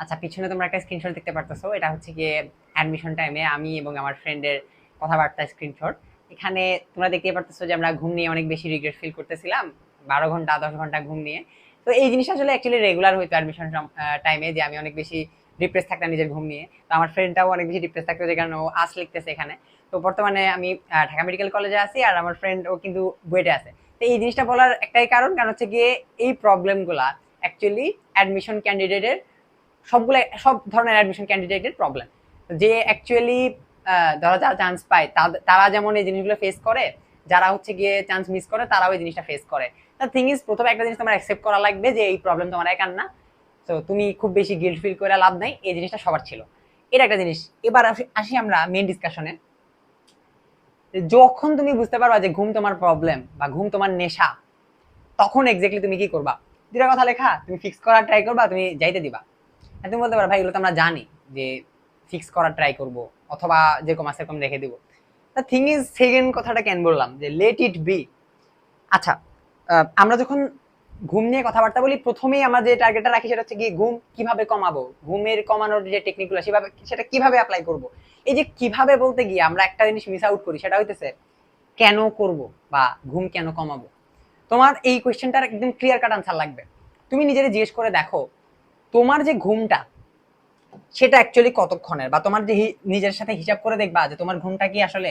আচ্ছা, পিছনে তোমরা একটা স্ক্রিনশট দেখতে পারতেছো, এটা হচ্ছে গিয়ে অ্যাডমিশন টাইমে আমি এবং আমার ফ্রেন্ডের কথাবার্তা স্ক্রিনশট। এখানে তোমরা দেখতে পারতেছো যে আমরা ঘুম নিয়ে অনেক বেশি রিগ্রেট ফিল করতেছিলাম, 12 ঘন্টা 10 ঘন্টা ঘুম নিয়ে। তো এই জিনিসটা আসলে অ্যাকচুয়ালি রেগুলার হইতো অ্যাডমিশন টাইমে, যে আমি অনেক বেশি ডিপ্রেস থাকতাম নিজের ঘুম নিয়ে। তো আমার ফ্রেন্ডটাও অনেক বেশি ডিপ্রেস থাকতো, যে কারণে ও আজ লিখতেছে এখানে। তো বর্তমানে আমি ঢাকা মেডিকেল কলেজে আছি, আর আমার ফ্রেন্ড ও কিন্তু বুয়েটে আছে। তো এই জিনিসটা বলার একটাই কারণ হচ্ছে গিয়ে এই প্রবলেমগুলা অ্যাকচুয়ালি অ্যাডমিশন ক্যান্ডিডেটের, সব ধরনের অ্যাডমিশন ক্যান্ডিডেটের প্রবলেম। যে অ্যাকচুয়ালি যারা যারা চান্স পায় তারা যেমন এই জিনিসগুলো ফেস করে, যারা হচ্ছে গিয়ে চান্স মিস করে তারাও এই জিনিসটা ফেস করে। দ্য থিং ইজ, প্রথমে একটা জিনিস তোমার অ্যাকসেপ্ট করা লাগবে যে এই প্রবলেম তোমার একার না। তো তুমি খুব বেশি গিল্ট ফিল করে লাভ নাই, এই জিনিসটা সবার ছিল। এটা একটা জিনিস। এবার আসি আমরা মেইন ডিসকাশনে। যখন তুমি বুঝতে পারবা যে ঘুম তোমার প্রবলেম বা ঘুম তোমার নেশা, তখন এক্স্যাক্টলি তুমি কি করবা? দুটা কথা লেখা, তুমি ফিক্স করার ট্রাই করবা, তুমি যাইতে দিবা। তুমি বলতে পারো ভাই এগুলো তো আমরা জানি যে ফিক্স করার ট্রাই করব, অথবা যেরকম আছে এরকম রেখে দিব। দ্য থিং ইজ, সেকেন্ড কথাটা কেন বললাম যে লেট ইট বি। আচ্ছা, আমরা যখন ঘুম নিয়ে কথাবার্তা বলি, প্রথমেই আমরা যে টার্গেটটা রাখি সেটা হচ্ছে কি, ঘুম কিভাবে কমাবো, ঘুমের কমানোর যে টেকনিকগুলো সেটা কিভাবে অ্যাপ্লাই করব। এই যে কিভাবে বলতে গিয়ে আমরা একটা জিনিস মিস আউট করি, সেটা হইতেছে কেন করব বা ঘুম কেন কমাবো। তোমার এই কোয়েশ্চেনটার একদম ক্লিয়ার কাট আনসার লাগবে। তুমি নিজেরে জিজ্ঞেস করে দেখো, তোমার যে ঘুমটা সেটা অ্যাকচুয়ালি কতক্ষণের, বা তোমার যে নিজের সাথে হিসাব করে দেখবা যে তোমার ঘুমটা কি আসলে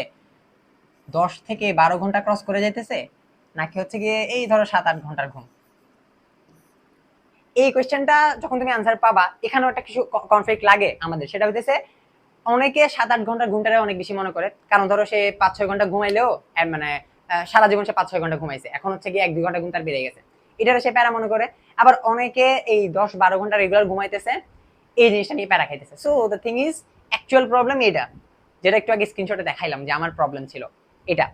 10 থেকে 12 ঘন্টা ক্রস করে যাইতেছে, নাকি হচ্ছে গিয়ে এই ধরো 7-8 ঘন্টার ঘুম। এই কোয়েশ্চেনটা যখন তুমি আনসার পাবা, এখানেও একটা কিছু কনফ্লিক্ট লাগে আমাদের, সেটা হইতেছে অনেকে 7-8 ঘন্টার ঘুমটারে অনেক বেশি মনে করে, কারণ ধরো সে 5-6 ঘন্টা ঘুমাইলেও মানে সারা জীবন সে 5-6 ঘন্টা ঘুমাইছে, এখন হচ্ছে গিয়ে 1-2 ঘন্টা ঘুম তার বেড়ে গেছে, এটারে সে প্যারা মনে করে। আবার অনেকে এই 10-12 ঘন্টা রেগুলার ঘুমাইতেছে, এই জিনিসটা নিয়ে প্যারা খাইতেছে। So the thing is, actual problem এটা, যেটা একটু আগে স্ক্রিনশটে দেখাইলাম যে আমার প্রবলেম ছিল এটা।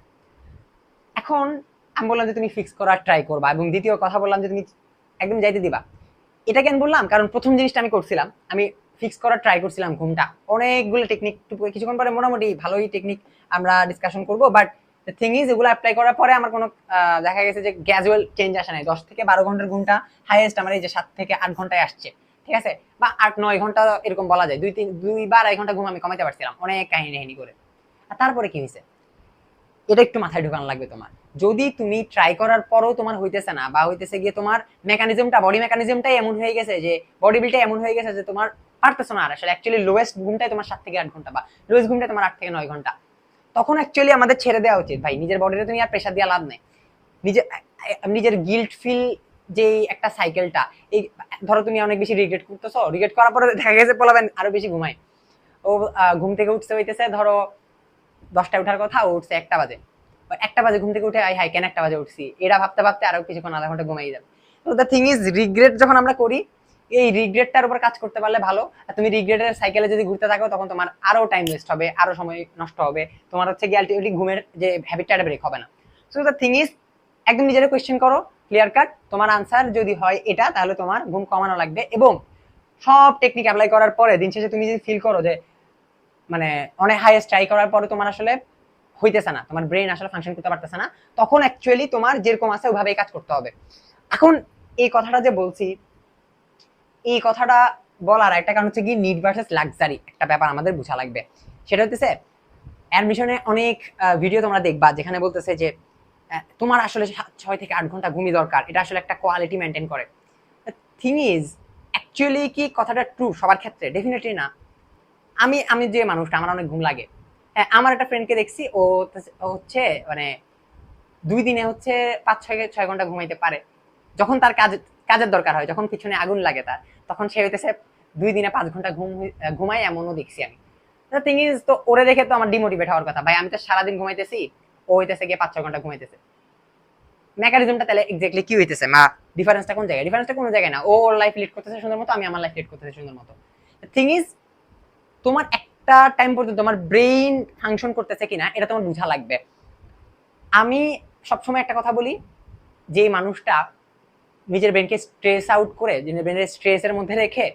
এখন আমি বললাম যে তুমি ফিক্স করার ট্রাই করবা, এবং দ্বিতীয় কথা বললাম যে তুমি একদম যাইতে দিবা। এটা কেন বললাম, কারণ প্রথম জিনিসটা আমি করছিলাম, আমি ফিক্স করার ট্রাই করছিলাম ঘুমটা, অনেকগুলো টেকনিক, কিছুক্ষণ পরে মোটামুটি ভালোই টেকনিক আমরা ডিসকাশন করবো, বাট দ্য থিং ইজ এগুলো অ্যাপ্লাই করার পরে আমার কোনো দেখা গেছে যে গ্যাজুয়াল চেঞ্জ আসে নাই। 10 থেকে 12 ঘন্টার ঘুমটা হাইয়েস্ট আমার এই যে 7 থেকে 8 ঘন্টায় আসছে, ঠিক আছে, বা 8-9 ঘন্টা এরকম বলা যায়, 2 বা 2.5 ঘন্টা ঘুম আমি কমাইতে পারছিলাম অনেক কাহিনী করে। আর তারপরে কি হয়েছে, এটা একটু মাথায় ঢুকানো লাগবে তোমার। যদি তুমি ট্রাই করার পরও তোমার হইতেছে না, বা হইতেছে গিয়ে তোমার বডি মেকানিজমটাই এমন হয়ে গেছে, যে বডি বিলটা এমন হয়ে গেছে যে তোমার পারতেছো না আর আসলে, অ্যাকচুয়ালি লোয়েস্ট ঘুমটাই তোমার 7 থেকে 8 ঘন্টা, বা লোয়েস্ট ঘুমটাই তোমার 8 থেকে 9 ঘন্টা, তখন অ্যাকচুয়ালি আমাদের ছেড়ে দেওয়া উচিত ভাই। নিজের বডিতে তুমি আর প্রেশার দিয়ে লাভ নেই। নিজের নিজের গিল্ট ফিল, যে একটা সাইকেলটা, এই ধরো তুমি অনেক বেশি রিগ্রেট করতেছো, রিগ্রেট করার পরে দেখা গেছে পোলাবেন আরো বেশি ঘুমায়। ও ঘুম থেকে উঠতে হইতেছে ধরো 10টায় ওঠার কথা, ও উঠছে 1টা বাজে, 1টা বাজে ঘুম থেকে উঠে, আই হাই কেন 1টা বাজে উঠছি, এটা ভাবতে ভাবতে আরো কিছুক্ষণ আধা ঘন্টা ঘুমাই যাবে। তো দ্য থিং ইজ, রিগ্রেট যখন আমরা করি, এই রিগ্রেটটার উপর কাজ করতে পারলে ভালো। আর তুমি রিগ্রেটের সাইকেলে যদি ঘুরতে থাকো, তখন তোমার আরো টাইম ওয়েস্ট হবে, আরো সময় নষ্ট হবে, তোমার হচ্ছে গিয়ে আলটিমেটলি ঘুমের যে হ্যাবিটটা ব্রেক হবে না। সো দ্য থিং ইজ, একদম নিজের কোয়েশ্চেন করো, ক্লিয়ার কাট তোমার আনসার যদি হয় এটা, তাহলে তোমার ঘুম কমানো লাগবে। এবং সব টেকনিক অ্যাপ্লাই করার পরে দিন শেষে তুমি যদি ফিল করো যে মানে অনেক হাইয়েস্ট ট্রাই করার পরে তোমার আসলে হইতেছে না, তোমার ব্রেন আসলে ফাংশন করতে পারতেছে না, তখন অ্যাকচুয়ালি তোমার যেরকম আছে ওইভাবেই কাজ করতে হবে। এখন এই কথাটা যে বলছি, এই কথাটা বলার একটা কারণ হচ্ছে কি, নিড ভার্সেস লাক্সারি একটা ব্যাপার আমাদের বোঝা লাগবে। সেটা হচ্ছে অ্যাডমিশনে অনেক ভিডিও তোমরা দেখবা যেখানে বলতেছে যে তোমার আসলে 6 থেকে 8 ঘন্টা ঘুমই দরকার, এটা আসলে একটা কোয়ালিটি মেনটেন করে। থিং ইজ, অ্যাকচুয়ালি কি কথাটা ট্রু সবার ক্ষেত্রে? ডেফিনেটলি না। আমি আমি যে মানুষটা, আমার অনেক ঘুম লাগে। হ্যাঁ, আমার একটা ফ্রেন্ডকে দেখছি, ও হচ্ছে মানে 2 দিনে হচ্ছে 5-6 ঘন্টা ঘুমাইতে পারে। যখন তার কাজের দরকার হয়, যখন পিছনে আগুন লাগে তার, তখন সে হইতেছে 2 দিনে 5 ঘন্টা ঘুমায়, এমনও দেখছি আমি। থিং ইজ, তো ওরে দেখে তো আমার ডিমোটিভেট হওয়ার কথা। ভাই আমি তো সারাদিন ঘুমাইতেছি, ও হইতেছে গিয়ে 5-6 ঘন্টা ঘুমাইতেছে। মেকানিজমটা তাহলে এক্স্যাক্টলি কি হইতেছে, মা ডিফারেন্সটা কোন জায়গায়? ডিফারেন্সটা কোনো জায়গায় না। ও ওর লাইফ লিড করতেছে সুন্দর মতো, আমি আমার লাইফ লিড করতেছি সুন্দর মতো। থিং ইজ, তোমার একটা টাইম পর্যন্ত তোমার ব্রেইন ফাংশন করতেছে কিনা এটা তোমার বোঝা লাগবে। আমি সবসময় একটা কথা বলি, যে মানুষটা নিজের ব্রেনকে স্ট্রেস আউট করে, নিজের ব্রেনের স্ট্রেসের মধ্যে রেখে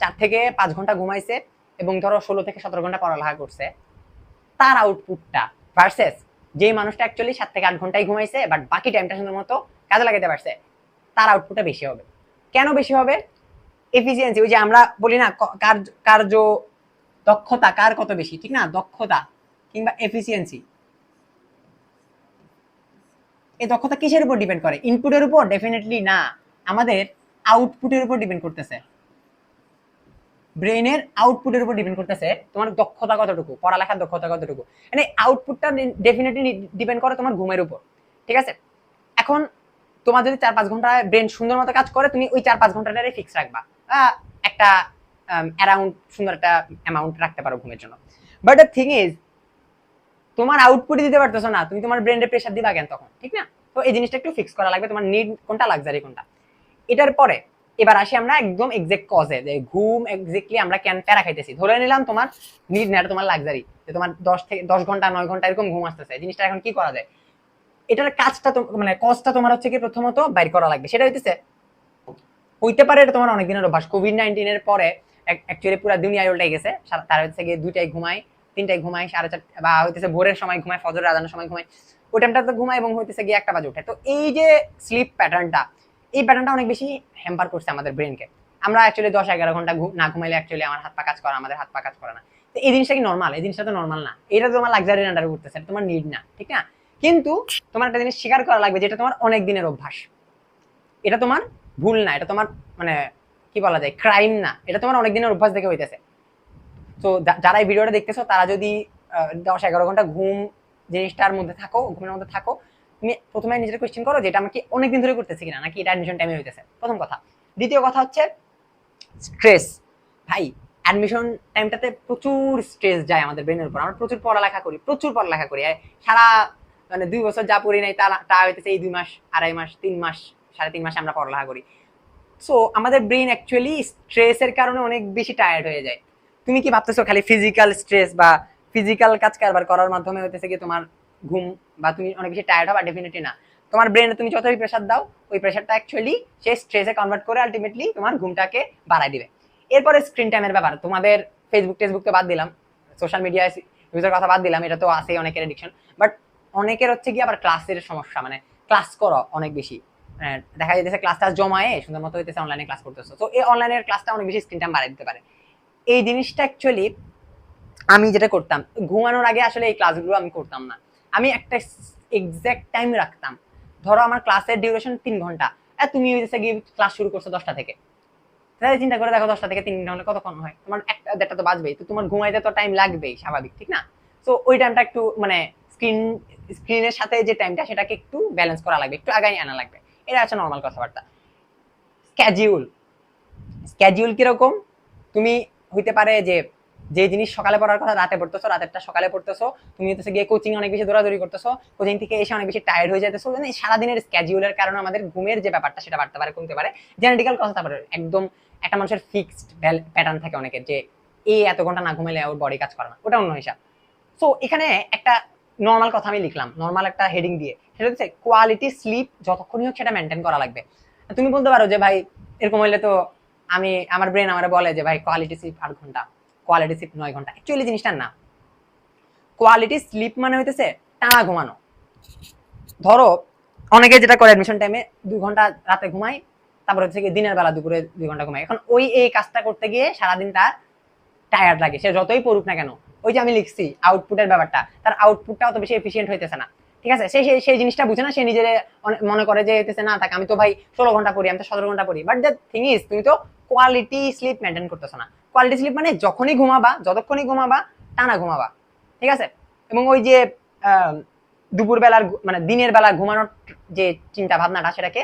4 থেকে 5 ঘন্টা ঘুমাইছে, এবং ধরো 16 থেকে 17 ঘন্টা পড়ালেখা করছে, তার আউটপুটটা ভার্সেস যে মানুষটা অ্যাকচুয়ালি 7 থেকে 8 ঘন্টাই ঘুমাইছে বাট বাকি টাইমটা সুন্দর মতো কাজে লাগাতে পারছে, তার আউটপুটটা বেশি হবে। কেন বেশি হবে? এফিসিয়েন্সি, ওই যে আমরা বলি না কার্য দক্ষতা কার কত বেশি, ঠিক না, দক্ষতা কিংবা এফিসিয়েন্সি, এই দক্ষতা কিসের উপর ডিপেন্ড করে? ইনপুটের উপর? ডেফিনেটলি না, আমাদের আউটপুটের উপর ডিপেন্ড করতেছে। ব্রেনের আউটপুটের উপর ডিপেন্ড করতেছে তোমার দক্ষতা কতটুকু, পড়ালেখার দক্ষতা কতটুকু। মানে আউটপুটটা ডেফিনেটলি ডিপেন্ড করে তোমার ঘুমের উপর, ঠিক আছে। এখন তোমার যদি 4-5 ঘন্টা ব্রেন সুন্দর মতো কাজ করে, তুমি ওই 4-5 ঘন্টাটারে ফিক্স রাখবা, একটা অ্যারাউন্ড সুন্দর একটা অ্যামাউন্ট রাখতে পারো ঘুমের জন্য। বাট দ্য থিং ইজ, তোমার আউটপুট দিতে পারতেছো না, তুমি তোমার ব্রেনের প্রেসার দিবা কেন তখন, ঠিক না? তো এই জিনিসটা একটু ফিক্স করা লাগবে, তোমার নিড কোনটা, লাক্সারি কোনটা। এটার পরে এবার আসি আমরা একদম এক্সাক্ট কজে, যে ঘুম এক্স্যাক্টলি আমরা কেন প্যারা খাইতেছি। ধরে নিলাম তোমার নিড না, তোমার লাক্সারি, যে তোমার 10 ঘন্টা 9 ঘন্টা এরকম ঘুম আসতেছে, জিনিসটা এখন কি করা যায়? এটার কাজটা তো মানে কজটা তোমার হচ্ছে কি প্রথমত বাইর করা লাগবে। সেটা হইতেছে, হইতে পারে এটা তোমার অনেক দিনের অভ্যাস, কোভিড-19 এর পরে অ্যাকচুয়ালি পুরো দুনিয়ায় উল্টে গেছে। তার হচ্ছে গিয়ে 2টায় ঘুমায়, 3টায় ঘুমায়, 4:30 বা হইতেছে ভোরের সময় ঘুমায়, ফজরের আজানের সময় ঘুমায়, ওই টাইমটাতে ঘুমায়, এবং হইতেছে গিয়ে 1টা বাজে ওঠে। তো এই যে স্লিপ প্যাটার্নটা, এই প্যাটার্নটা অনেক বেশি হ্যাম্পার করছে আমাদের ব্রেনকে। আমরা অ্যাকচুয়ালি 10-11 ঘন্টা না ঘুমাইলে অ্যাকচুয়ালি আমার হাত পা কাজ করে, আমাদের হাত পা কাজ করে না। তো এই জিনিসটা কি নর্মাল? এই জিনিসটা তো নর্মাল না, এটা তোমার লাক্সারির আন্ডারে উঠতেছে, তোমার নিড না, ঠিক না? কিন্তু তোমার একটা জিনিস স্বীকার করা লাগবে, যেটা তোমার অনেক দিনের অভ্যাস, এটা তোমার ভুল না, এটা তোমার মানে কি বলা যায়, ক্রাইম না, এটা তোমার অনেক দিনের অভ্যাস দেখে হইতেছে। তো যারা এই ভিডিওটা দেখতেছো, তারা যদি 10-11 ঘন্টা ঘুম জিনিসটার মধ্যে থাকো, ঘুমের মধ্যে থাকো, তুমি প্রথমে নিজের কোয়েশ্চেন করো যে এটা আমি কি অনেকদিন ধরে করতেছি কিনা, নাকি এটা অ্যাডমিশন টাইমে হইতেছে, প্রথম কথা। দ্বিতীয় কথা হচ্ছে স্ট্রেস। ভাই অ্যাডমিশন টাইমটাতে প্রচুর স্ট্রেস যায় আমাদের ব্রেনের উপর, আমরা প্রচুর পড়ালেখা করি, সারা মানে 2 বছর যা পড়ি নাই তা হইতেছে এই 2 মাস, 2.5 মাস, 3 মাস, 3.5 মাসে আমরা পড়ালেখা করি। সো আমাদের ব্রেন অ্যাকচুয়ালি স্ট্রেসের কারণে অনেক বেশি টায়ার্ড হয়ে যায়। তুমি কি ভাবতেছো খালি ফিজিক্যাল স্ট্রেস বা ফিজিক্যাল কাজ কারবার করার মাধ্যমে হইতেছে কি তোমার ঘুম বা তুমি অনেক বেশি টায়ার্ড হবা? ডেফিনেটলি না। তোমার ব্রেনে তুমি যতই প্রেসার দাও, ওই প্রেসারটা অ্যাকচুয়ালি সে স্ট্রেসে কনভার্ট করে আলটিমেটলি তোমার ঘুমটাকে বাড়াই দিবে। এরপরে স্ক্রিন টাইমের ব্যাপার, তোমাদের টেসবুক তো বাদ দিলাম, সোশ্যাল মিডিয়া ইউজের কথা বাদ দিলাম, এটা তো আছেই অনেকের এডিকশন। বাট অনেকের হচ্ছে কি আবার ক্লাসের সমস্যা, মানে ক্লাস করো অনেক বেশি, দেখা যাইতেছে ক্লাসটা জমায়ে সুন্দর মতো হইতেছে, অনলাইনে ক্লাস করতেছো, তো এই অনলাইনের ক্লাসটা অনেক বেশি স্ক্রিন টাইম বাড়াই দিতে পারে। এই জিনিসটা অ্যাকচুয়ালি আমি যেটা করতাম, ঘুমানোর আগে আসলে এই ক্লাসগুলো আমি করতাম না, আমি একটা এক্সাক্ট টাইম রাখতাম। ধরো আমার ক্লাসের ডিউরেশন 3 ঘন্টা, তুমি হইতেছে গিয়ে ক্লাস শুরু করছো 10টা থেকে, তাহলে চিন্তা করে দেখো 10টা থেকে 3 ঘন্টা কতক্ষণ হয়, তোমার 1-1.5টা তো বাজবেই, তো তোমার ঘুমাইতে তো টাইম লাগবেই, স্বাভাবিক, ঠিক না? তো ওই টাইমটা একটু মানে স্ক্রিনের সাথে যে টাইমটা, সেটাকে একটু ব্যালেন্স করা লাগবে, একটু আগাই আনা লাগবে। এটা হচ্ছে নর্মাল কথাবার্তা। স্ক্যাডিউল, স্ক্যাডিউল কিরকম? তুমি হইতে পারে যে যে জিনিস সকালে পড়ার কথা রাতে পড়তেছো, রাতেরটা সকালে পড়তেছো, তুমি হচ্ছে গিয়ে কোচিং অনেক বেশি দৌড়াদৌড়ি করতেছো, কোচিং থেকে এসে অনেক বেশি টায়ার্ড হয়ে যাইতেছো, মানে সারাদিনের স্ক্যাডিউলের কারণে আমাদের ঘুমের যে ব্যাপারটা সেটা বাড়তে পারে, কমতে পারে। জেনেটিক্যাল কথা পারে, একদম একটা মানুষের ফিক্সড প্যাটার্ন থাকে অনেকের, যে এই এত ঘন্টা না ঘুমাইলে ওর বডি কাজ করে না, ওটা অন্য হিসাব। সো এখানে একটা নর্মাল কথা আমি লিখলাম, নর্মাল একটা হেডিং দিয়ে, সেটা হচ্ছে কোয়ালিটি স্লিপ যতক্ষণই হোক সেটা মেনটেন করা লাগবে। তুমি বলতে পারো যে ভাই এরকম হইলে তো আমার ব্রেন আমার বলে যে ভাই কোয়ালিটি স্লিপ 8 ঘন্টা, কোয়ালিটি স্লিপ 9 ঘন্টা। অ্যাকচুয়ালি জিনিসটা না, কোয়ালিটি স্লিপ মানে হইতেছে টানা ঘুমানো। ধরো অনেকে যেটা করে অ্যাডমিশন টাইমে 2 ঘন্টা রাতে ঘুমায়, তারপর হচ্ছে দিনের বেলা দুপুরে 2 ঘন্টা ঘুমায়। এখন ওই এই কাজটা করতে গিয়ে সারাদিন তার টায়ার্ড লাগে, সে যতই পড়ুক না কেন। ওই যে আমি লিখছি আউটপুটের ব্যাপারটা, তার আউটপুটটা অত বেশি এফিসিয়েন্ট হইতেছে না, ঠিক আছে? সেই জিনিসটা বুঝে না, সে নিজের মনে করে যে হইতেছে না থাক, আমি তো ভাই 16 ঘন্টা পড়ি, আমি তো 17 ঘন্টা পড়ি। বাট দ্য থিং ইজ, তুমি তো কোয়ালিটি স্লিপ মেনটেন করতেছো না। কোয়ালিটি স্লিপ মানে যখনই ঘুমাবা, যতক্ষণই ঘুমাবা, টানা ঘুমাবা, ঠিক আছে? এবং ওই যে দুপুর বেলার মানে দিনের বেলা ঘুমানোর যে চিন্তা ভাবনাটা, সেটাকে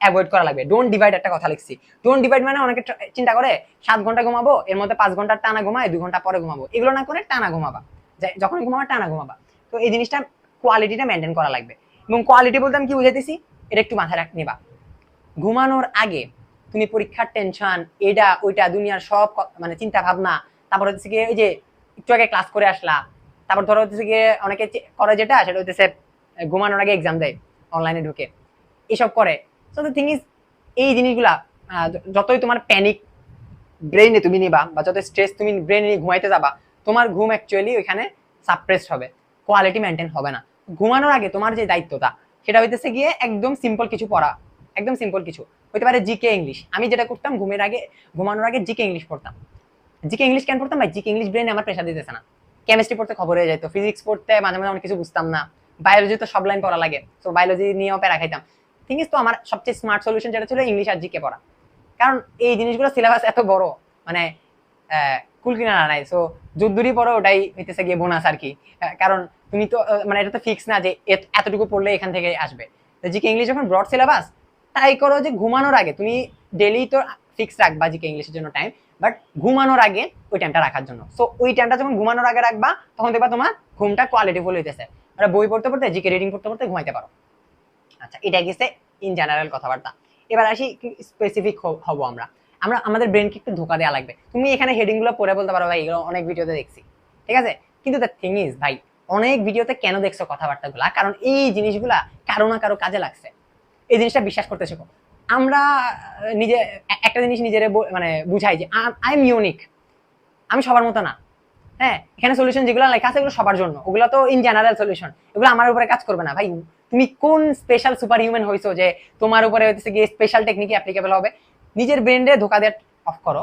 অ্যাভয়েড করা লাগবে। ডোন্ট ডিভাইড, একটা কথা লিখছি, ডোন্ট ডিভাইড মানে অনেকে চিন্তা করে 7 ঘন্টা ঘুমাবো, এর মধ্যে 5 ঘন্টা টানা ঘুমায়, 2 ঘন্টা পরে ঘুমাবো, এগুলো না করে টানা ঘুমাবা, যখন ঘুমাবা টানা ঘুমাবা। তো এই জিনিসটা কোয়ালিটিটা মেনটেন করা লাগবে। এবং কোয়ালিটি বলতে আমি কি বুঝাইতেছি, এটা একটু মাথায় নিবা। ঘুমানোর আগে তুমি পরীক্ষার টেনশন, এটা ওইটা দুনিয়ার সব মানে চিন্তা ভাবনা, তারপর হচ্ছে গিয়ে এই যে একটু আগে ক্লাস করে আসলা, তারপর ধরো হচ্ছে গিয়ে অনেকে করে যেটা, সেটা হচ্ছে ঘুমানোর আগে এক্সাম দেয় অনলাইনে ঢুকে, এসব করে। সো দ্য থিং ইজ, এই জিনিসগুলা যতই তোমার প্যানিক ব্রেইনে তুমি নিবা, বা যত স্ট্রেস তুমি ব্রেইনে নিয়ে ঘুমাইতে যাবা, তোমার ঘুম অ্যাকচুয়ালি ওইখানে সাপ্রেসড হবে, কোয়ালিটি মেনটেন হবে না। ঘুমানোর আগে তোমার যে দায়িত্বটা, সেটা হইতেছে গিয়ে একদম সিম্পল কিছু পড়া, একদম সিম্পল কিছু। হতে পারে জিকে ইংলিশ। আমি যেটা করতাম ঘুমানোর আগে জিকে ইংলিশ পড়তাম। জিকে ইংলিশ কেন পড়তাম ভাই? জিকে ইংলিশ ব্রেনে আমার প্রেশার দিতেছে না। কেমিস্ট্রি পড়তে খবর হয়ে যেত, ফিজিক্স পড়তে মাঝে মাঝে অনেক কিছু বুঝতাম না, বায়োলজি তো সব লাইন পড়া লাগে, তো বায়োলজি নিয়েও প্যারা খাইতাম। ঠিক আছে, তো আমার সবচেয়ে স্মার্ট সলিউশন যেটা ছিল ইংলিশ আর জিকে পড়া। কারণ এই জিনিসগুলো সিলেবাস এত বড়, মানে কুল কিনারা নাই, সো যদ্দুরই পড়ো ওটাই হইতেছে গিয়ে বোনাস আর কি। কারণ তুমি তো মানে এটা তো ফিক্স না যে এতটুকু পড়লে এখান থেকে আসবে। জিকে ইংলিশ যখন ব্রড সিলেবাস, ট্রাই করো যে ঘুমানোর আগে তুমি ডেইলি তো ফিক্স রাখবা জিকে ইংলিশের জন্য টাইম, বাট ঘুমানোর আগে ওই টাইমটা রাখার জন্য। সো ওই টাইমটা যখন ঘুমানোর আগে রাখবা তখন দেখবা তোমার ঘুমটা কোয়ালিটিফুল হইতেছে, মানে বই পড়তে পড়তে জিকে রিডিং পড়তে পড়তে ঘুমাইতে পারো। আচ্ছা, এটা গেছে ইন জেনারেল কথাবার্তা। এবার আসি স্পেসিফিক হব আমরা। আমাদের ব্রেনকে একটু ধোকা দেওয়া লাগবে। তুমি এখানে হেডিং গুলো পড়ে বলতে পারো ভাই এগুলো অনেক ভিডিওতে দেখছি, ঠিক আছে, কিন্তু দ্য থিং ইজ ভাই, অনেক ভিডিওতে কেন দেখছো কথাবার্তাগুলা? কারণ এই জিনিসগুলা কারো না কারো কাজে লাগছে। এই জিনিসটা বিশ্বাস করতে শেখো। আমরা নিজে একটা জিনিস নিজের মানে বুঝাই যে আই এম ইউনিক, আমি সবার মতো না। হ্যাঁ, এখানে সলিউশন যেগুলো লেখা আছে এগুলো সবার জন্য, ওগুলো তো ইন জেনারেল সলিউশন, এগুলো আমার উপরে কাজ করবে না ভাই। তুমি কোন স্পেশাল সুপার হিউম্যান হইছো যে তোমার উপরে হইতেছে গিয়ে স্পেশাল টেকনিক অ্যাপ্লিকেবল হবে? নিজের ব্রেনরে ধোকা দেওয়া অফ করো।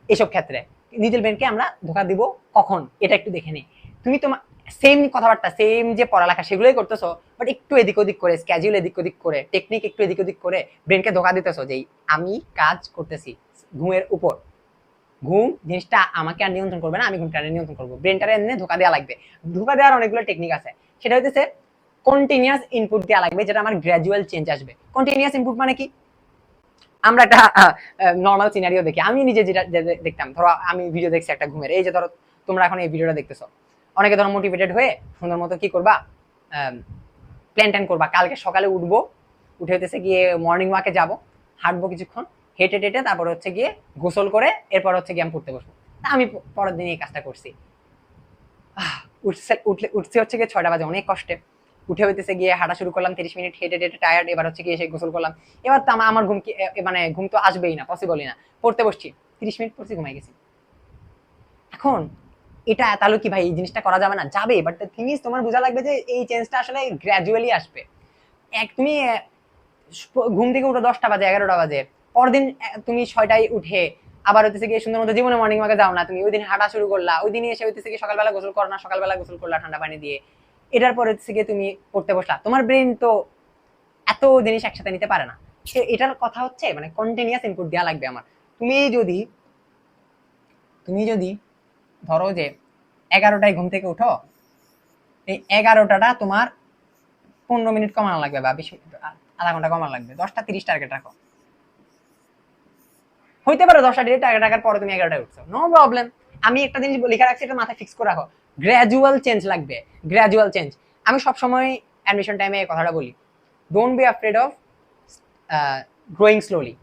এসব ক্ষেত্রে নিজের ব্রেনকে আমরা ধোকা দিব কখন, এটা একটু দেখে নিই। তুমি তোমার সেম কথাবার্তা, সেম যে পড়ালেখা সেগুলোই করতেছো, বাট একটু এদিক ওদিক করে, স্ক্যাজুয়াল এদিক ওদিক করে, টেকনিক একটু এদিক ওদিক করে ব্রেনকে ধোকা দিতেছো যে আমি কাজ করতেছি ঘুমের উপর। ঘুম জিনিসটা আমাকে আর নিয়ন্ত্রণ করবে না, আমি ঘুমটারে নিয়ন্ত্রণ করবো। ব্রেনটারে এনে ধোকা দেওয়া লাগবে। ধোকা দেওয়ার অনেকগুলো টেকনিক আছে। সেটা হইতেছে কন্টিনিউয়াস ইনপুট দেওয়া লাগবে, যেটা আমার গ্র্যাজুয়াল চেঞ্জ আসবে। কন্টিনিউয়াস ইনপুট মানে কি? আমরা একটা নর্মাল সিনারিও দেখি, আমি নিজে যেটা দেখতাম, ধরো আমি ভিডিও দেখছি একটা ঘুমের, এই যে ধরো তোমরা এখন এই ভিডিওটা দেখতেছো, অনেকে ধরো মোটিভেটেড হয়ে সুন্দর মতো কি করবা, প্ল্যান ট্যান করবা, কালকে সকালে উঠবো, উঠে হইতেছে গিয়ে মর্নিং ওয়াকে যাবো, হাঁটবো কিছুক্ষণ, হেঁটে টেটে তারপর হচ্ছে গিয়ে গোসল করে এরপর হচ্ছে গিয়ে আমি পড়তে বসবো। আমি পরের দিন এই কাজটা করছি। উঠছে হচ্ছে গিয়ে 6টা বাজে অনেক কষ্টে, উঠে হইতেছে গিয়ে হাঁটা শুরু করলাম, 30 মিনিট হেঁটে টেটে টায়ার্ড, এবার হচ্ছে গিয়ে এসে গোসল করলাম। এবার তো আমার ঘুম মানে ঘুম তো আসবেই না, পসিবলই না। পড়তে বসছি, 30 মিনিট পড়ছি, ঘুমাই গেছি। এখন এটা তাহলে কি ভাই এই জিনিসটা করা যাবে না? যাবে, বাট দ্য থিং ইজ তোমার বোঝা লাগবে যে এই চেঞ্জটা আসলে গ্র্যাজুয়ালি আসবে। তুমি ঘুম থেকে উঠো 10টা বাজে, 11টা বাজে, পরদিন তুমি 6টায় উঠে আবার হইতেছে গিয়ে সুন্দর মতো জীবনে মর্নিং ওয়াকে যাও না, তুমি ওই দিন হাঁটা শুরু করলা, ওই দিনই এসে হইতেছে গিয়ে সকালবেলা গোসল করো না, সকালবেলা গোসল করলা ঠান্ডা পানি দিয়ে, এটার পরে হচ্ছে গিয়ে তুমি পড়তে বসলা। তোমার ব্রেন তো এত জিনিস একসাথে নিতে পারে না। এটার কথা হচ্ছে মানে কন্টিনিউয়াস ইনপুট দেওয়া লাগবে আমার। তুমি যদি ধরো যে 11টায় ঘুম থেকে উঠো, এই 11টাটা তোমার 15 মিনিট কমানো লাগবে, বা 20 মিনিট, আধা ঘন্টা কমানো লাগবে, 10টা 30 টার্গেট রাখো। হইতে পারে 10টা টার্গেট রাখার পরে তুমি 11টায় উঠছো, নো প্রবলেম। আমি একটা জিনিস লিখে রাখছি, এটা মাথায় ফিক্স করে রাখো, গ্র্যাজুয়াল চেঞ্জ লাগবে, গ্র্যাজুয়াল চেঞ্জ। আমি সবসময় অ্যাডমিশন টাইমে এই কথাটা বলি, don't be afraid of growing slowly,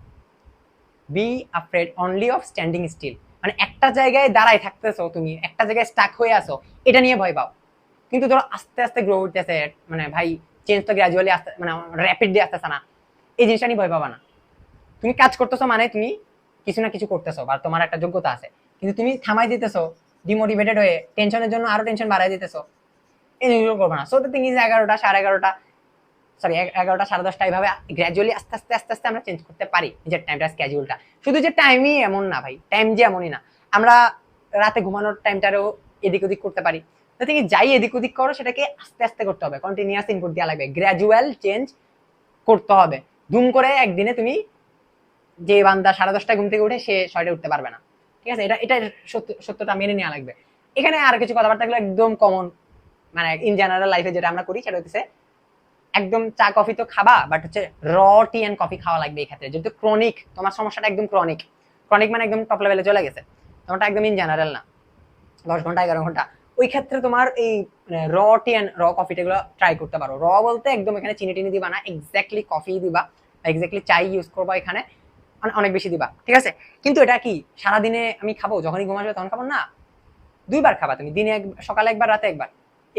be afraid only of standing still. মানে একটা জায়গায় দাঁড়ায় থাকতেছো, তুমি একটা জায়গায় স্টাক হয়ে আসো, এটা নিয়ে ভয় পাও। কিন্তু ধরো আস্তে আস্তে গ্রো হইতেছে, মানে ভাই চেঞ্জ তো গ্র্যাজুয়ালি আসতে, মানে র্যাপিডলি আসতেছে না, এই জিনিসটা নিয়ে ভয় পাবা না। তুমি কাজ করতেছো মানে তুমি কিছু না কিছু করতেছো, বা তোমার একটা যোগ্যতা আছে, কিন্তু তুমি থামাই দিতেছো ডিমোটিভেটেড হয়ে, টেনশনের জন্য আরো টেনশন বাড়াই দিতেছো, এই জিনিসগুলো করবে না। সো দ্য থিং ইজ 11টা 11:30, সরি 11টা 10:30 এইভাবে গ্র্যাজুয়ালি আস্তে আস্তে আস্তে আস্তে আমরা চেঞ্জ করতে পারি নিজের টাইমটা, স্কেডিউলটা। শুধু যে টাইমই এমন না ভাই, টাইম যে এমনই না, আমরা রাতে ঘুমানোর টাইমটারও এদিক ওদিক করতে পারি। তো তুমি যাই এদিক ওদিক করো সেটাকে আস্তে আস্তে করতে হবে, কন্টিনিউয়াস ইনপুট দেওয়া লাগবে, গ্র্যাজুয়াল চেঞ্জ করতে হবে। ধুম করে একদিনে তুমি যে বান্দা 10:30টায় ঘুম থেকে উঠে সে 6টায় উঠতে পারবে না, ঠিক আছে? এটা সত্যটা মেনে নেওয়া লাগবে। এখানে আর কিছু কথাবার্তাগুলো একদম কমন, মানে ইন জেনারেল লাইফে যেটা আমরা করি সেটা হচ্ছে একদম চা কফি তো খাবা, বাট হচ্ছে র টি এন্ড কফি খাওয়া লাগবে এই ক্ষেত্রে। যেহেতু ক্রনিক, তোমার সমস্যাটা একদম ক্রনিক, ক্রনিক মানে একদম টপ লেভেলে চলে গেছে, তোমারটা একদম ইন জেনারেল না 10 ঘন্টা 11 ঘন্টা। ওই ক্ষেত্রে তোমার এই র টি এন্ড র কফিটা গুলো ট্রাই করতে পারো। র বলতে একদম এখানে চিনি টিনি দিবা না, এক্স্যাক্টলি কফি দিবা, এক্স্যাক্টলি চাই ইউজ করবা এখানে, অনেক বেশি দিবা, ঠিক আছে? কিন্তু এটা কি সারাদিনে আমি খাবো, যখনই ঘুম আসবে তখন খাবো না, 2বার খাবা তুমি, দিনে সকালে একবার, রাতে একবার।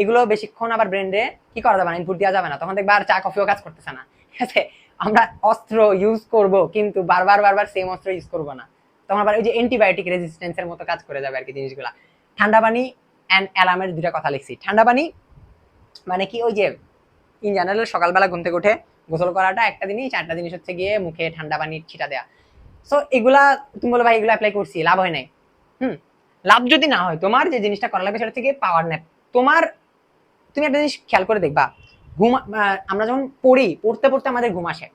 এগুলো বেশিক্ষণ আবার ব্রেন্ডে কি করা যাবে না, ইনপুট দেওয়া যাবে না, তখন দেখবা আর চা কফিও কাজ করতেছে না, ঠিক আছে? আমরা অস্ত্র ইউজ করব কিন্তু বারবার বারবার সেম অস্ত্র ইউজ করবো না, তখন আবার ওই যে অ্যান্টিবায়োটিক রেজিস্ট্যান্সের মতো কাজ করে যাবে আর কি জিনিসগুলা। ঠান্ডা পানি অ্যান্ড অ্যালার্মের 2টা কথা লিখছি। ঠান্ডা পানি মানে কি, ওই যে ইন জেনারেল সকালবেলা ঘুম থেকে উঠে গোসল করাটা একটা জিনিস, আরেকটা জিনিস হচ্ছে গিয়ে মুখে ঠান্ডা পানি ছিটা দেয়া। সো এগুলা তুমি বলো ভাই এগুলো অ্যাপ্লাই করছি, লাভ হয় নাই। লাভ যদি না হয়, তোমার যে জিনিসটা করা লাগবে সেটা হচ্ছে গিয়ে পাওয়ার ন্যাপ। তোমার তুমি একটা জিনিস খেয়াল করে দেখবা, ঘুম আমরা যখন পড়তে পড়তে আমাদের ঘুম আসে,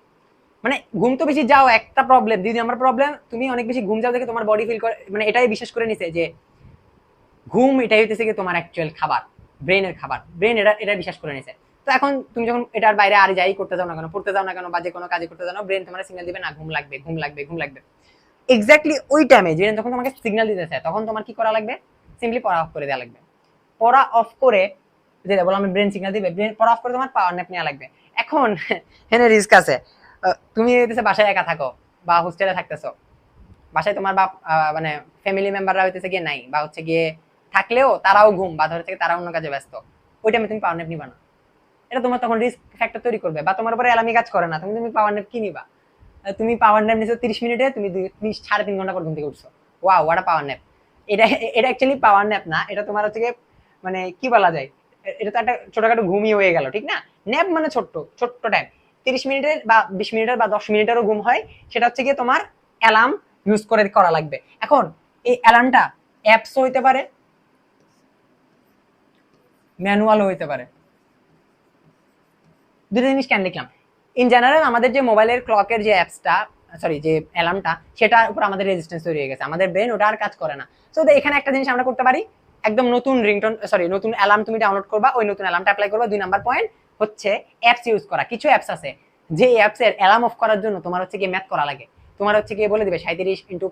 মানে ঘুম তো বেশি যাও একটা প্রবলেম, 2 নম্বর প্রবলেম তুমি অনেক বেশি ঘুম যাও দেখে তোমার বডি ফিল করে, মানে এটাই বিশ্বাস করে নিছে যে ঘুম এটাই হইতেছে কি তোমার অ্যাকচুয়াল খাবার, ব্রেনের খাবার, ব্রেন এটা বিশ্বাস করে নিছে। তো এখন তুমি যখন এটার বাইরে আর যাই করতে যাও না কেন, পড়তে যাও না কেন, বা যে কোনো কাজে করতে যাও না, ব্রেন তোমার সিগন্যাল দিবে না ঘুম লাগবে ঘুম লাগবে ঘুম লাগবে। এক্স্যাক্টলি ওই টাইমে ব্রেন যখন তোমাকে সিগন্যাল দিতেছে তখন তোমার কি করা লাগবে, সিম্পলি পড়া অফ করে দেওয়া লাগবে। পড়া অফ করে যেটা বললাম আমি, ব্রেন সিগন্যাল দিবে, ব্রেন পড়া অফ করে তোমার পাওয়ার ন্যাপ নেওয়া লাগবে। এখন এখানে রিস্ক আছে, তুমি বাসায় একা থাকো বা হোস্টেলে থাকতেছো, বাসায় তোমার বাপ মানে ফ্যামিলি মেম্বাররা হইতেছে গিয়ে নাই, বা হচ্ছে গিয়ে থাকলেও তারাও ঘুম বা ধরে থেকে তারা অন্য কাজে ব্যস্ত, ওই টাইমে তুমি পাওয়ার ন্যাপ নিবা না। এটা তোমার তখন রিস্ক ফ্যাক্টর তৈরি করবে, বা তোমার উপরে অ্যালার্মি কাজ করে না, তুমি পাওয়ার ন্যাপ কি নিবা? তুমি পাওয়ার ন্যাপ নিছো 30 মিনিটে, তুমি 3.5 ঘন্টা পর ঘুম থেকে উঠছো, wow what a power nap. এটা এটা অ্যাকচুয়ালি পাওয়ার ন্যাপ না, এটা তোমার হচ্ছে গিয়ে মানে কি বলা যায়, এটা তো একটা ছোটখাটো ঘুমই হয়ে গেল, ঠিক না? ন্যাপ মানে ছোট্ট ছোট্ট টাইম, 30 মিনিটের বা 20 মিনিটের বা 10 মিনিটেরও ঘুম হয়, সেটা হচ্ছে গিয়ে তোমার অ্যালার্ম ইউজ করে করা লাগবে। এখন এই অ্যালার্মটা অ্যাপস হইতে পারে, ম্যানুয়ালও হইতে পারে। দুটো জিনিস কেন লিখলাম, ইন জেনারেল আমাদের যে মোবাইলের ক্লকের যে অ্যাপসটা, সরি যে অ্যালার্মটা, সেটার উপর আমাদের রেজিস্ট্যান্স তৈরি হয়ে গেছে, আমাদের ব্রেন ওটা আর কাজ করে না। সো এখানে একটা জিনিস আমরা করতে পারি, একদম নতুন রিংটোন সরি নতুন অ্যালার্ম তুমি ডাউনলোড করবা, ওই নতুন অ্যালার্মটা অ্যাপ্লাই করবা। 2 নাম্বার পয়েন্ট হচ্ছে অ্যাপস ইউজ করা। কিছু অ্যাপস আছে যে অ্যাপসের অ্যালার্ম অফ করার জন্য তোমার হচ্ছে গিয়ে ম্যাথ করা লাগে। তোমার হচ্ছে গিয়ে বলে দিবে 37 ইন্টু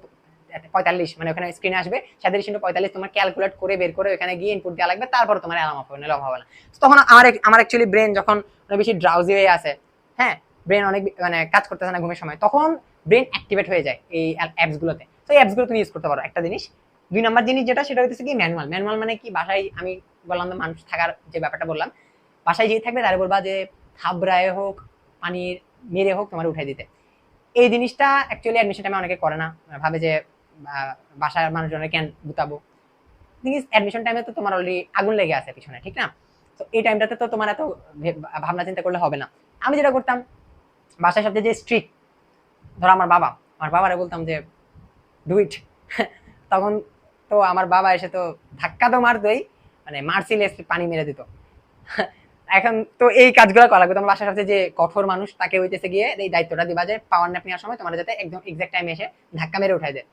45, মানে ওখানে স্ক্রিনে আসবে 37 ইন্টু 45, তোমার ক্যালকুলেট করে বের করে ওখানে গিয়ে ইনপুট দেওয়া লাগবে, তারপর তোমার অ্যালার্ম অফ হবে, নাহলে অফ হবে না। তখন আমার অ্যাকচুয়ালি ব্রেন যখন অনেক বেশি ড্রাউজি হয়ে আছে, হ্যাঁ ব্রেন অনেক মানে কাজ করতেছে না ঘুমের সময়, তখন ব্রেন অ্যাক্টিভেট হয়ে যায় এই অ্যাপস গুলোতে। তো এই অ্যাপস গুলো তুমি ইউজ করতে পারো, একটা জিনিস। 2 নাম্বার জিনিস যেটা, সেটা হচ্ছে কি ম্যানুয়াল। ম্যানুয়াল মানে কি, বাসায় আমি বললাম না মানুষ থাকার যে ব্যাপারটা বললাম, বাসায় যে থাকবে তারে বলবা যে থাবড়ায় হোক পানির মেরে হোক তোমার উঠাই দিতে। এই জিনিসটা অ্যাকচুয়ালি অ্যাডমিশন টাইমে অনেকে করে না, ভাবে যে বাসার মানুষজনের কেন গুতাবো। অ্যাডমিশন টাইমে তো তোমার অলরেডি আগুন লেগে আছে পিছনে, ঠিক না? তো এই টাইমটাতে তো তোমার এত ভাবনা চিন্তা করলে হবে না। আমি যেটা করতাম, বাসায় সবচেয়ে যে স্ট্রিক্ট ধরো আমার বাবারে বলতাম যে ডু ইট তখন তো আমার বাবা এসে তো ধাক্কা তো মারতোই, মানে মারছিলে পানি মেরে দিত। এখন তো এই কাজগুলো করা লাগবে। তোমার বাসার সাথে যে কঠোর মানুষ, তাকে হইতেছে গিয়ে এই দায়িত্বটা দিবা যে পাওয়ার ন্যাপ নেওয়ার সময় তোমার যাতে একদম এক্সাক্ট টাইমে এসে ধাক্কা মেরে উঠাই দেয়।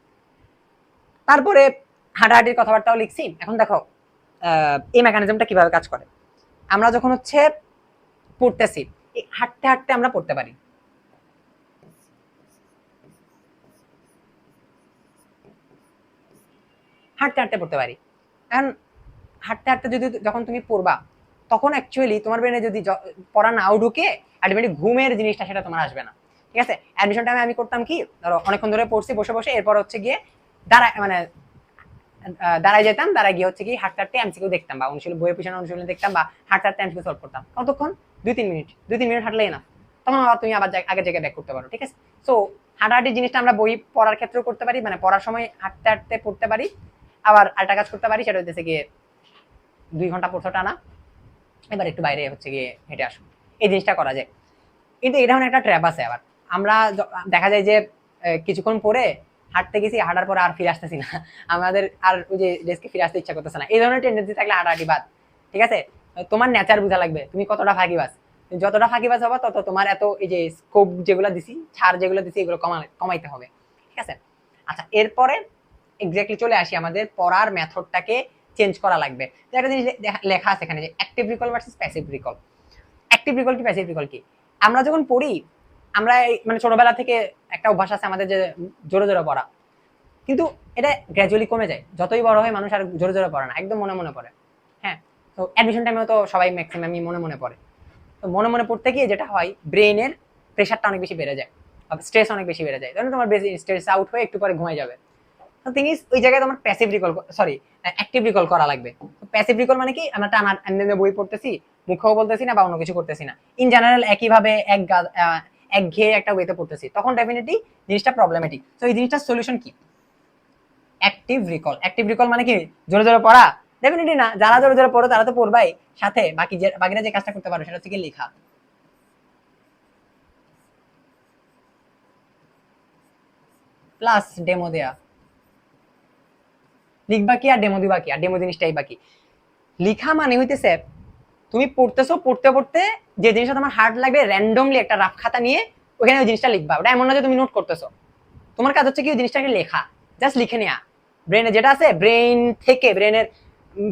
তারপরে হাঁটাহাঁটির কথাবার্তাও লিখছি। এখন দেখো এই মেকানিজমটা কিভাবে কাজ করে। আমরা যখন হচ্ছে পড়তেছি, হাঁটতে হাঁটতে আমরা পড়তে পারি, হাঁটতে হাঁটতে পড়তে পারি। এখন হাঁটতে হাঁটতে যদি যখন তুমি পড়বা, তখন অ্যাকচুয়ালি তোমার ব্রেনে যদি পড়া নাও ঢুকে, আলটিমেটলি ঘুমের জিনিসটা সেটা তোমার আসবে না, ঠিক আছে? অ্যাডমিশন টাইমে আমি করতাম কি, ধরো অনেকক্ষণ ধরে পড়ছি বসে বসে, এরপর হচ্ছে গিয়ে দাঁড়ায় যেতাম, দাঁড়ায় গিয়ে হচ্ছে কি হাঁটতে হাঁটতে এমসিকিউ দেখতাম, বা অনুশীলন বইয়ের পিছনে অনুশীলন দেখতাম, বা হাঁটতে হাঁটতে এমসিকিউ সলভ করতাম। কতক্ষণ? 2-3 মিনিট হাঁটলেই না, তখন আবার তুমি আবার আগের জায়গায় ব্যাক করতে পারো, ঠিক আছে? সো হাঁটাহাঁটির জিনিসটা আমরা বই পড়ার ক্ষেত্রেও করতে পারি, মানে পড়ার সময় হাঁটতে হাঁটতে পড়তে পারি। আবার আরেকটা কাজ করতে পারি, সেটা হচ্ছে গিয়ে 2 ঘন্টা পড়ছো টানা, এবার একটু বাইরে হচ্ছে গিয়ে হেঁটে আসো, এই জিনিসটা করা যায়। কিন্তু এই ধরনের একটা ট্র্যাপ আছে আবার, আমরা দেখা যায় যে কিছুক্ষণ পরে হাঁটতে গেছি, হাঁটার পরে আর ফিরে আসতেছি না, আমাদের আর ওই যে ডেস্কে ফিরে আসতে ইচ্ছা করতেছে না। এই ধরনের টেন্ডেন্সি থাকলে হাঁটাহাঁটি বাদ, ঠিক আছে? তোমার নেচার বোঝা লাগবে, তুমি কতটা ফাঁকিবাজ। যতটা ফাঁকিবাজ হবা তত তোমার এত এই যে স্কোপ যেগুলো দিছি, ছাড় যেগুলো দিছি, এগুলো কমাইতে হবে, ঠিক আছে? আচ্ছা, এরপরে এক্স্যাক্টলি চলে আসি আমাদের পড়ার মেথডটাকে চেঞ্জ করা লাগবে। একটা জিনিস লেখা আছে এখানে যে active recall versus passive recall. Active recall কি, প্যাসিভ রিকল কি? আমরা যখন পড়ি, আমরা মানে ছোটবেলা থেকে একটা অভ্যাস আছে আমাদের যে জোরে জোরে পড়া, কিন্তু এটা গ্র্যাজুয়ালি কমে যায়, যতই বড় হয় মানুষ আর জোরে জোরে পড়ে না, একদম মনে মনে পড়ে। হ্যাঁ, তো অ্যাডমিশন টাইমেও তো সবাই ম্যাক্সিমামই মনে মনে পড়ে। তো মনে মনে পড়তে গিয়ে যেটা হয়, ব্রেনের প্রেশারটা অনেক বেশি বেড়ে যায়, স্ট্রেস অনেক বেশি বেড়ে যায়, তোমার স্ট্রেস আউট হয়ে একটু পরে ঘুমাই যাবে। ওই জায়গায় তোমার passive recall sorry active recall করা লাগবে। প্যাসিভ রিকল মানে কি, আমরা টানা বই পড়তেছি, মুখেও বলতেছি না বা অন্য কিছু করতেছি না, ইন জেনারেল একইভাবে একঘেয়ে একটা ওয়েতে পড়তেছি, তখন ডেফিনেটলি জিনিসটা প্রবলেমেটিক। তো এই জিনিসটার সলিউশন কি? Active recall. অ্যাক্টিভ রিকল মানে কি জোরে জোরে পড়া? ডেফিনেটলি না, যারা জোরে জোরে পড়ো তারা তো পড়বাই, সাথে বাকিরা যে কাজটা করতে পারো সেটা হচ্ছে লেখা। প্লাস ডেমো দেয়া, লিখবা কি আর ডেমো দিবা কি, আর ডেমো জিনিসটাই বাকি। লিখা মানে হইতেছে তুমি পড়তেছো, পড়তে পড়তে যে জিনিসটা তোমার হার্ড লাগবে র্যান্ডমলি একটা রাফ খাতা নিয়ে ওখানে ওই জিনিসটা লিখবা। ওটা এমন না যে তুমি নোট করতেছো, তোমার কাজ হচ্ছে কি ওই জিনিসটাকে লেখা, জাস্ট লিখে নেওয়া। ব্রেনে যেটা আছে, ব্রেন থেকে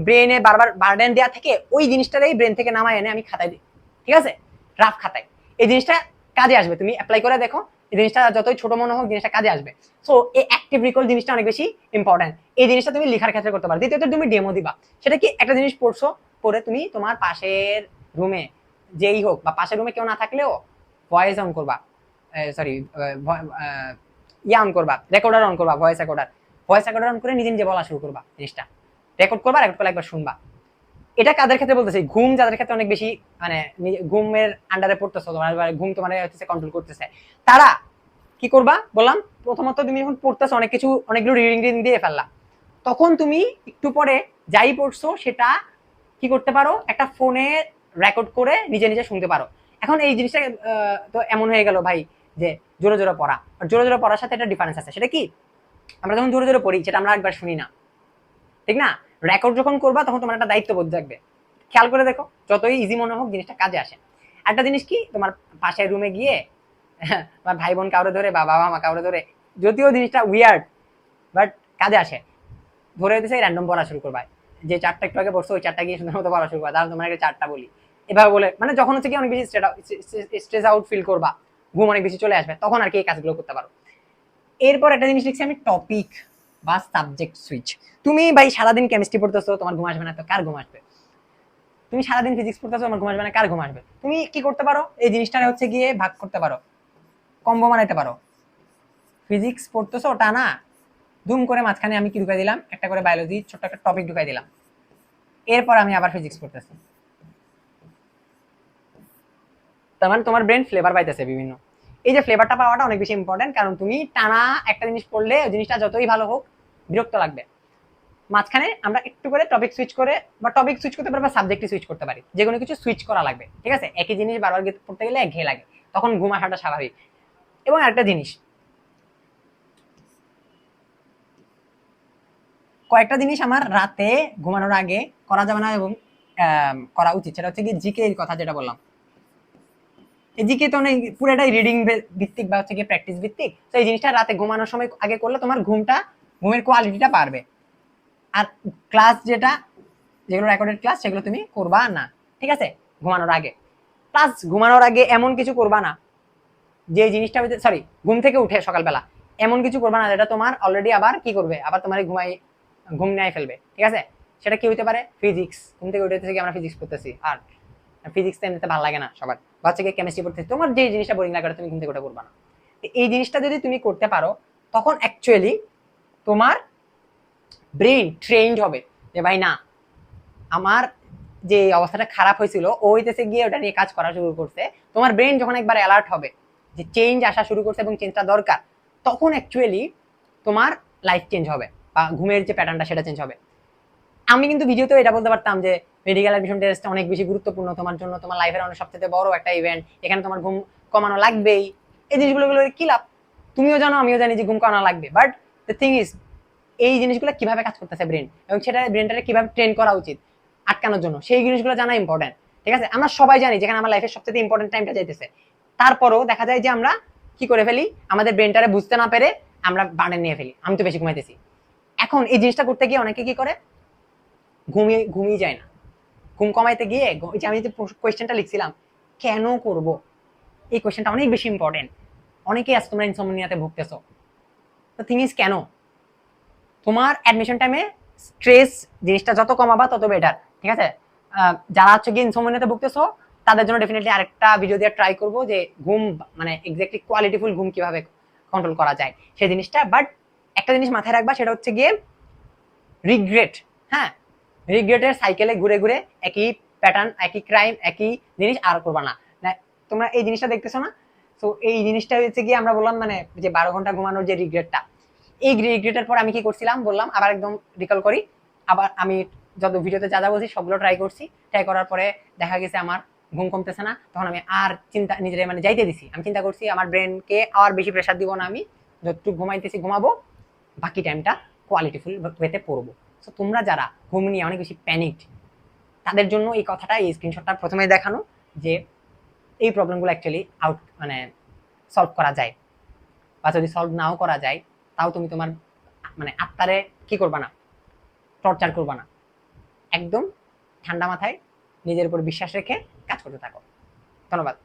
ব্রেনে বারবার বার্ডেন দেওয়া থেকে ওই জিনিসটারই ব্রেন থেকে নামায় এনে আমি খাতায় দিই, ঠিক আছে, রাফ খাতায়। এই জিনিসটা কাজে আসবে, তুমি অ্যাপ্লাই করে দেখো, এই জিনিসটা যতই ছোট মনে হোক জিনিসটা কাজে আসবে। সো এই অ্যাক্টিভ রিকল জিনিসটা অনেক বেশি ইম্পর্টেন্ট। এই জিনিসটা তুমি লেখার ক্ষেত্রে করতে পারো। দ্বিতীয়ত তুমি ডেমো দিবা। সেটা কি, একটা জিনিস পড়ছো, পড়ে তুমি তোমার পাশের রুমে যেই হোক বা পাশের রুমে কেউ না থাকলেও ভয়েস অন করবা, সরি ইয়া অন করবা, রেকর্ডার অন করবা, ভয়েস রেকর্ডার অন করে নিজে নিজে বলা শুরু করবা, জিনিসটা রেকর্ড করবা, রেকর্ড করে একবার শুনবা। এটা কাদের ক্ষেত্রে বলতেছি, ঘুম যাদের ক্ষেত্রে অনেক বেশি মানে ঘুমের আন্ডারে পড়তেছো, তোমার ঘুম তোমার হচ্ছে কন্ট্রোল করতেছে, তারা কি করবা বললাম, প্রথমত তুমি যখন পড়তেছো অনেকগুলো রিডিং দিয়ে ফেললা, তখন তুমি একটু পরে যাই পড়ছো সেটা কি করতে পারো, একটা ফোনে রেকর্ড করে নিজে নিজে শুনতে পারো। এখন এই জিনিসটা তো এমন হয়ে গেল ভাই যে জোরে জোরে পড়া, আর জোরে জোরে পড়ার সাথে একটা ডিফারেন্স আছে। সেটা কি, আমরা যখন জোরে জোরে পড়ি সেটা আমরা একবার শুনি না, ঠিক না? রেকর্ড যখন করবা তখন তোমার একটা দায়িত্ববোধ জাগবে। খেয়াল করে দেখো, যতই ইজি মনে হোক জিনিসটা কাজে আসে। একটা জিনিস কি, তোমার পাশের রুমে গিয়ে তোমার ভাই বোন কাউরে ধরে বা বাবা মা কাউরে ধরে, যদিও জিনিসটা উইয়ার্ড বাট কাজে আসে, ধরে দিতেছে র্যান্ডম পড়া শুরু করবা, যে চারটা একটু আগে পড়ছো ওই চারটা গিয়ে সুন্দর মতো পড়া শুরু করবা। তাহলে তোমার একটা চারটা বলি এভাবে বলে, মানে যখন হচ্ছে কি অনেক বেশি স্ট্রেস আউট ফিল করবা, ঘুম অনেক বেশি চলে আসবে, তখন আর কি এই কাজগুলো করতে পারো। এরপর একটা জিনিস লিখছি আমি, টপিক বা সাবজেক্ট সুইচ। তুমি ভাই সারাদিন কেমিস্ট্রি পড়তেছো, তোমার ঘুম আসবে না তো কার ঘুম আসবে? তুমি সারাদিন ফিজিক্স পড়তেছো, তোমার ঘুম আসবে না কার ঘুম আসবে? তুমি কি করতে পারো, এই জিনিসটা হচ্ছে গিয়ে ভাগ করতে পারো, কম্বো বানাইতে পারো। ফিজিক্স পড়তেছো ওটা না, ধুম করে মাঝখানে আমি কি ঢুকাই দিলাম, একটা করে বায়োলজি ছোট্ট একটা টপিক ঢুকাই দিলাম, এরপর আমি আবার ফিজিক্স পড়তেছি। তার মানে তোমার ব্রেন ফ্লেভার পাইতেছে বিভিন্ন। এই যে ফ্লেভারটা পাওয়াটা অনেক বেশি ইম্পর্টেন্ট, কারণ তুমি টানা একটা জিনিস পড়লে ওই জিনিসটা যতই ভালো হোক বিরক্ত লাগবে। মাঝখানে আমরা একটু করে টপিক সুইচ করে, বা টপিক সুইচ করতে পারি বা সাবজেক্ট সুইচ করতে পারি, যে কোনো কিছু সুইচ করা লাগবে, ঠিক আছে? একই জিনিস বারবার পড়তে গেলে একঘেয়ে লাগে, তখন ঘুম আসাটা স্বাভাবিক। এবং একটা জিনিস, কয়েকটা জিনিস আমার রাতে ঘুমানোর আগে করা যাবে না এবং করা উচিত, সেটা হচ্ছে কি জিকে এর কথা যেটা বললাম। এই জিকে তো অনেক পুরোটাই রিডিং ভিত্তিক বা হচ্ছে কি প্র্যাকটিস ভিত্তিক, তো এই জিনিসটা রাতে ঘুমানোর সময় আগে করলে তোমার ঘুমের কোয়ালিটিটা বাড়বে। আর ক্লাস যেগুলো রেকর্ডেড ক্লাস সেগুলো তুমি করবা না, ঠিক আছে, ঘুমানোর আগে। প্লাস ঘুমানোর আগে এমন কিছু করবা না যে জিনিসটা, সরি, ঘুম থেকে উঠে সকালবেলা এমন কিছু করবা না যেটা তোমার অলরেডি আবার কি করবে, আবার তোমার ঘুম নিয়ে ফেলবে, ঠিক আছে? সেটা কি হইতে পারে, ফিজিক্স, ঘুম থেকে উঠে থেকে আমরা ফিজিক্স পড়তেছি, আর ফিজিক্স তো এমনিতে ভালো লাগে না সবার, বাচ্চাকে কেমিস্ট্রি পড়তেছি, তোমার যে জিনিসটা বোরিং লাগে তুমি ঘুম থেকে উঠে করবা না। এই জিনিসটা যদি তুমি করতে পারো তখন অ্যাকচুয়ালি তোমার ব্রেন ট্রেন্ড হবে যে ভাই না, আমার যে অবস্থাটা খারাপ হয়েছিল ও হইতেছে গিয়ে ওটা নিয়ে কাজ করা শুরু করছে। তোমার ব্রেন যখন একবার অ্যালার্ট হবে যে চেঞ্জ আসা শুরু করছে এবং চেঞ্জটা দরকার, তখন অ্যাকচুয়ালি তোমার লাইফ চেঞ্জ হবে বা ঘুমের যে প্যাটার্নটা সেটা চেঞ্জ হবে। আমি কিন্তু ভিডিওতে এটা বলতে পারতাম যে মেডিকেল অ্যাডমিশন টেস্ট অনেক বেশি গুরুত্বপূর্ণ তোমার জন্য, তোমার লাইফের অনেক সবচেয়ে বড় একটা ইভেন্ট, এখানে তোমার ঘুম কমানো লাগবেই। এই জিনিসগুলো কি লাভ, তুমিও জানো আমিও জানি যে ঘুম কমানো লাগবে, বাট দ্য থিং ইজ এই জিনিসগুলো কিভাবে কাজ করতেছে ব্রেন, এবং সেটা ব্রেনটাকে কিভাবে ট্রেন করা উচিত আটকানোর জন্য, সেই জিনিসগুলো জানা ইম্পর্টেন্ট, ঠিক আছে? আমরা সবাই জানি যেখানে আমার লাইফের সবচেয়ে ইম্পর্টেন্ট টাইমটা যাইতেছে, তারপরও দেখা যায় যে আমরা কি করে ফেলি, আমাদের ব্রেনটারে বুঝতে না পেরে আমরা বার্ডেন নিয়ে ফেলি, আমি তো বেশি ঘুমাইতেছি। এখন এই জিনিসটা করতে গিয়ে অনেকে কি করে, ঘুমিয়ে যায় না। ঘুম কমাইতে গিয়ে যে আমি যে কোয়েশ্চেনটা লিখছিলাম কেন করব, এই কোয়েশ্চেনটা অনেক বেশি ইম্পর্টেন্ট। অনেকেই আছে তোমরা ইনসমনিয়াতে ভুগতেছো, তো থিং ইজ কেন, তোমার অ্যাডমিশন টাইমে স্ট্রেস জিনিসটা যত কমাবা তত বেটার, ঠিক আছে? যারা হচ্ছে গিয়ে ইনসমনিয়াতে ভুগতেছো তাদের জন্য ডেফিনেটলি আরেকটা ভিডিও দিয়ে ট্রাই করবো যে ঘুম মানে এক্স্যাক্টলি কোয়ালিটিফুল ঘুম কিভাবে কন্ট্রোল করা যায় সেই জিনিসটা। বাট একটা জিনিস মাথায় রাখবা, সেটা হচ্ছে গিয়ে রিগ্রেট। হ্যাঁ, রিগ্রেটের সাইকেলে ঘুরে ঘুরে একই প্যাটার্ন, একই ক্রাইম, একই জিনিস আর করবা না। তোমরা এই জিনিসটা দেখতেছো না? তো এই জিনিসটা হচ্ছে গিয়ে আমরা বললাম মানে যে 12 ঘন্টা ঘুমানোর যে রিগ্রেটটা, এই রিগ্রেটের পর আমি কি করছিলাম বললাম, আবার একদম রিকল করি। আবার আমি যত ভিডিওতে যা যা বলছি সবগুলো ট্রাই করছি, ট্রাই করার পরে দেখা গেছে আমার ঘুম কমতেছে না। তখন আমি আর চিন্তা নিজের মানে যাইতে দিছি, আমি চিন্তা করছি আমার ব্রেনকে আর বেশি প্রেশার দিব না, আমি যতটুকু ঘুমাইতেছি ঘুমাবো, বাকি টাইমটা কোয়ালিটিফুল ওয়েতে পড়বো। সো তোমরা যারা ঘুম নিয়ে অনেক বেশি প্যানিকড, তাদের জন্য এই কথাটা, এই স্ক্রিনশটটা প্রথমে দেখানো যে এই প্রবলেমগুলো অ্যাকচুয়ালি মানে সলভ করা যায়, বা যদি সলভ নাও করা যায় তাও তুমি তোমার মানে আত্মারে কি করবা না, টর্চার করবা না। একদম ঠান্ডা মাথায় নিজের উপর বিশ্বাস রেখে কাজ করতে থাকো। ধন্যবাদ।